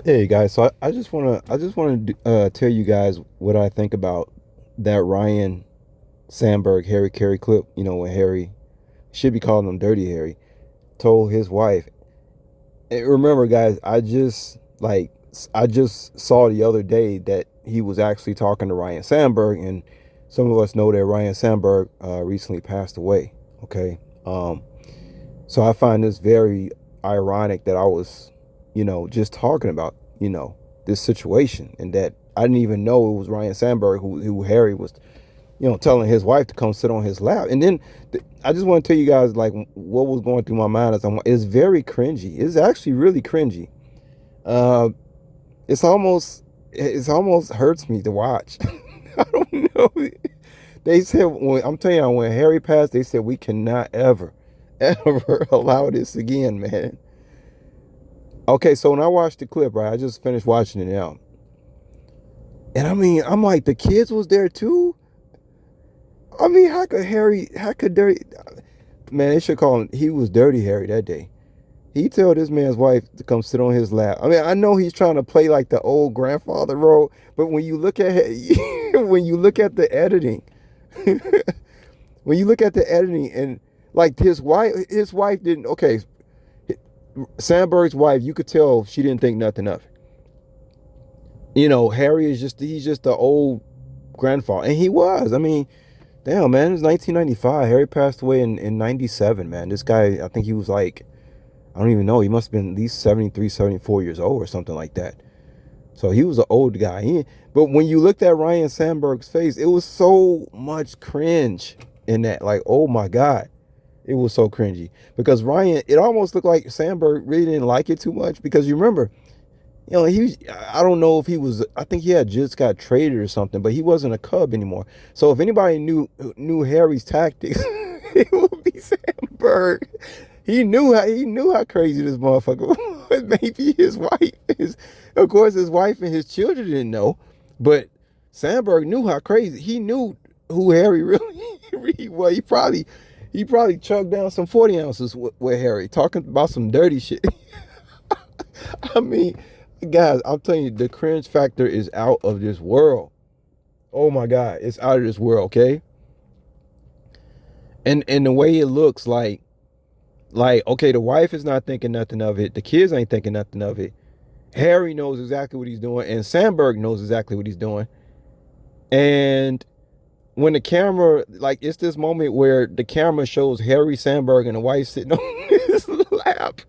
Hey guys, so I just wanna tell you guys what I think about that Ryan Sandberg Harry Carey clip. You know, when Harry should be calling him Dirty Harry told his wife. And remember, guys, I just saw the other day that he was actually talking to Ryan Sandberg, and some of us know that Ryan Sandberg recently passed away. Okay, so I find this very ironic that I was, just talking about, this situation, and that I didn't even know it was Ryan Sandberg who Harry was, telling his wife to come sit on his lap. And then I just want to tell you guys like what was going through my mind as it's very cringy. It's actually really cringy. Uh, it's almost hurts me to watch. I don't know. They said I'm telling you, when Harry passed, they said we cannot ever allow this again, man. Okay, so when I watched the clip, right, I just finished watching it now. And I mean, I'm like, the kids was there too? I mean, how could Dirty, man, they should call him, he was Dirty Harry that day. He told this man's wife to come sit on his lap. I mean, I know he's trying to play like the old grandfather role, but when you look at when you look at the editing, when you look at the editing and like his wife didn't, okay, Sandberg's wife, you could tell she didn't think nothing of it. Harry he's just the old grandfather. And he was. I mean, damn, man, it was 1995. Harry passed away in 97, man. This guy, I think he was like, I don't even know. He must have been at least 73, 74 years old or something like that. So he was an old guy. But when you looked at Ryan Sandberg's face, it was so much cringe in that. Like, oh my God. It was so cringy. Because Ryan, it almost looked like Sandberg really didn't like it too much. Because you remember, I don't know if he was, I think he had just got traded or something, but he wasn't a Cub anymore. So if anybody knew Harry's tactics, it would be Sandberg. He knew how crazy this motherfucker was. Maybe of course his wife and his children didn't know, but Sandberg knew how crazy. He knew who Harry really was. He probably chugged down some 40 ounces with Harry, talking about some dirty shit. I mean, guys, I'm telling you, the cringe factor is out of this world. Oh my God, it's out of this world, okay? And the way it looks like, okay, the wife is not thinking nothing of it. The kids ain't thinking nothing of it. Harry knows exactly what he's doing, and Sandberg knows exactly what he's doing. And when the camera, like, it's this moment where the camera shows Harry Sandberg and the wife sitting on his lap.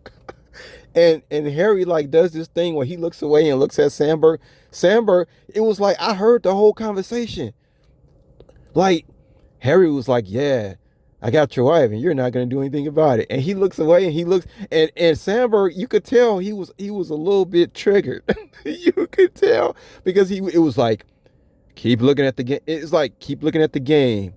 And Harry like does this thing where he looks away and looks at Sandberg. Sandberg, it was like I heard the whole conversation. Like Harry was like, "Yeah, I got your wife, and you're not gonna do anything about it." And he looks away and he looks, and Sandberg, you could tell he was a little bit triggered. You could tell because it was like keep looking at the game. It's like keep looking at the game.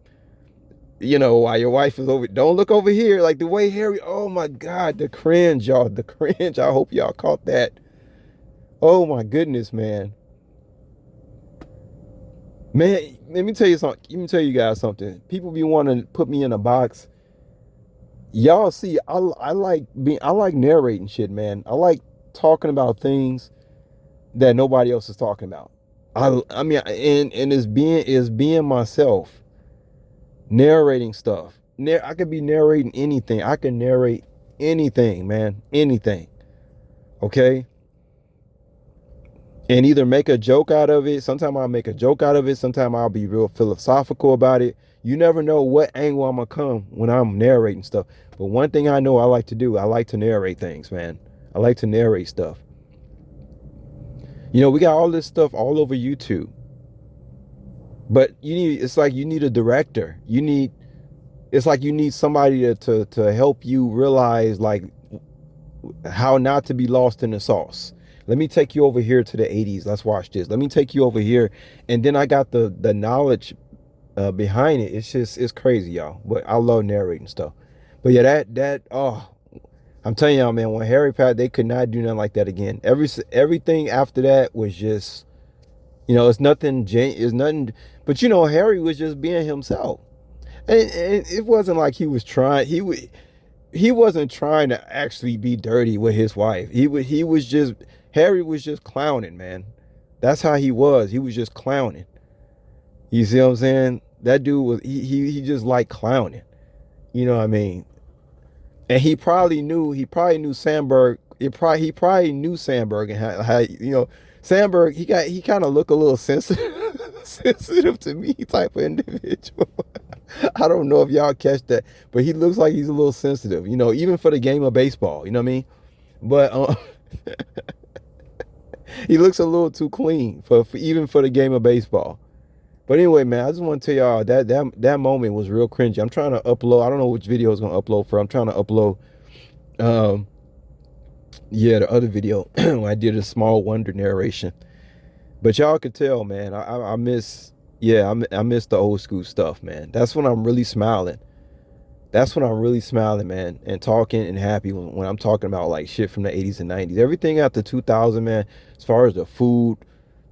While your wife is over, don't look over here. Like the way Harry, oh my God, the cringe, y'all, the cringe. I hope y'all caught that. Oh my goodness, man. Man, let me tell you something. Let me tell you guys something. People be wanting to put me in a box. Y'all see, I like narrating shit, man. I like talking about things that nobody else is talking about. I mean, and it's being myself, narrating stuff. I could be narrating anything. I can narrate anything, man. Anything. Okay? And either make a joke out of it. Sometimes I'll make a joke out of it. Sometimes I'll be real philosophical about it. You never know what angle I'm going to come when I'm narrating stuff. But one thing I know I like to do, I like to narrate things, man. I like to narrate stuff. We got all this stuff all over YouTube. But it's like you need a director. It's like you need somebody to help you realize like how not to be lost in the sauce. Let me take you over here to the 80s. Let's watch this. Let me take you over here. And then I got the knowledge behind it. It's crazy, y'all. But I love narrating stuff. But yeah, I'm telling y'all, man, when Harry passed, they could not do nothing like that again. Everything after that was just, it's nothing, it's nothing. But Harry was just being himself. And it wasn't like he was trying. He wasn't trying to actually be dirty with his wife. He was just Harry was just clowning, man. That's how he was. He was just clowning. You see what I'm saying? That dude was he just like clowning. You know what I mean? And he probably knew Sandberg. He probably knew Sandberg and how Sandberg he kind of look a little sensitive sensitive to me type of individual. I don't know if y'all catch that, but he looks like he's a little sensitive. Even for the game of baseball. You know what I mean? But he looks a little too clean for even for the game of baseball. But anyway, man, I just want to tell y'all that moment was real cringy. I'm trying to upload. I don't know which video I was gonna upload for. I'm trying to upload, um, yeah, the other video when I did a small wonder narration. But y'all could tell, man, I miss, yeah, I miss the old school stuff, man. That's when I'm really smiling. That's when I'm really smiling, man, and talking and happy when I'm talking about like shit from the 80s and 90s. Everything after 2000, man, as far as the food,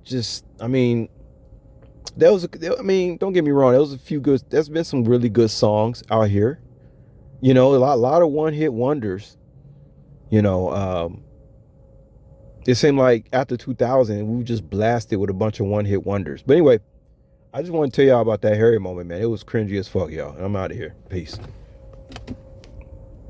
just, I mean, I mean, don't get me wrong. There was a few good. There's been some really good songs out here. A lot of one hit wonders. You know, it seemed like after 2000, we were just blasted with a bunch of one hit wonders. But anyway, I just want to tell y'all about that Harry moment, man. It was cringy as fuck, y'all. And I'm out of here. Peace.